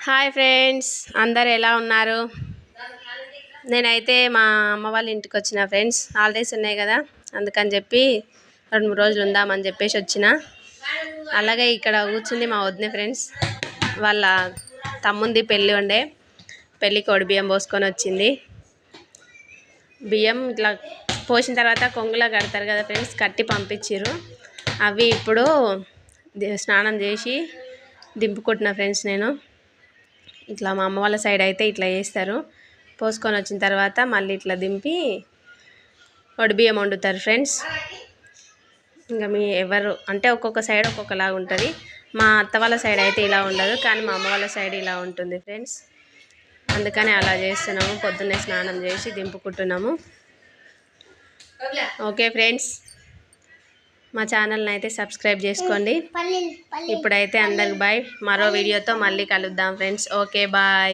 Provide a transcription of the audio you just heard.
Hi friends, అందరు ఎలా ఉన్నారు? నేనైతే మా అమ్మ వాళ్ళ ఇంటికి వచ్చిన ఫ్రెండ్స్. హాలిడేస్ ఉన్నాయి కదా, అందుకని చెప్పి 2-3 రోజులు ఉందామని చెప్పేసి వచ్చిన. అలాగే ఇక్కడ కూర్చుంది మా వదిన ఫ్రెండ్స్. వాళ్ళ తమ్ముంది పెళ్ళి ఉండే, పెళ్ళికి ఒడి బియ్యం పోసుకొని వచ్చింది. బియ్యం ఇట్లా పోసిన తర్వాత కొంగులా కడతారు కదా ఫ్రెండ్స్, కట్టి పంపించారు. అవి ఇప్పుడు స్నానం చేసి దింపుకుంటున్నా ఫ్రెండ్స్. నేను ఇట్లా మా అమ్మ వాళ్ళ సైడ్ అయితే ఇట్లా చేస్తారు. పోసుకొని వచ్చిన తర్వాత మళ్ళీ ఇట్లా దింపి ఒడి బియ్యం వండుతారు ఫ్రెండ్స్. ఇంకా మీ ఎవరు అంటే ఒక్కొక్క సైడ్ ఒక్కొక్కలాగా ఉంటుంది. మా అత్త వాళ్ళ సైడ్ అయితే ఇలా ఉండదు, కానీ మా అమ్మ వాళ్ళ సైడ్ ఇలా ఉంటుంది ఫ్రెండ్స్. అందుకని అలా చేస్తున్నాము. పొద్దున్నే స్నానం చేసి దింపుకుంటున్నాము. ఓకే ఫ్రెండ్స్, మా ఛానల్ని అయితే సబ్స్క్రైబ్ చేసుకోండి. ఇప్పుడైతే అందరికి బాయ్. మరో వీడియోతో మళ్ళీ కలుద్దాం ఫ్రెండ్స్. Okay bye.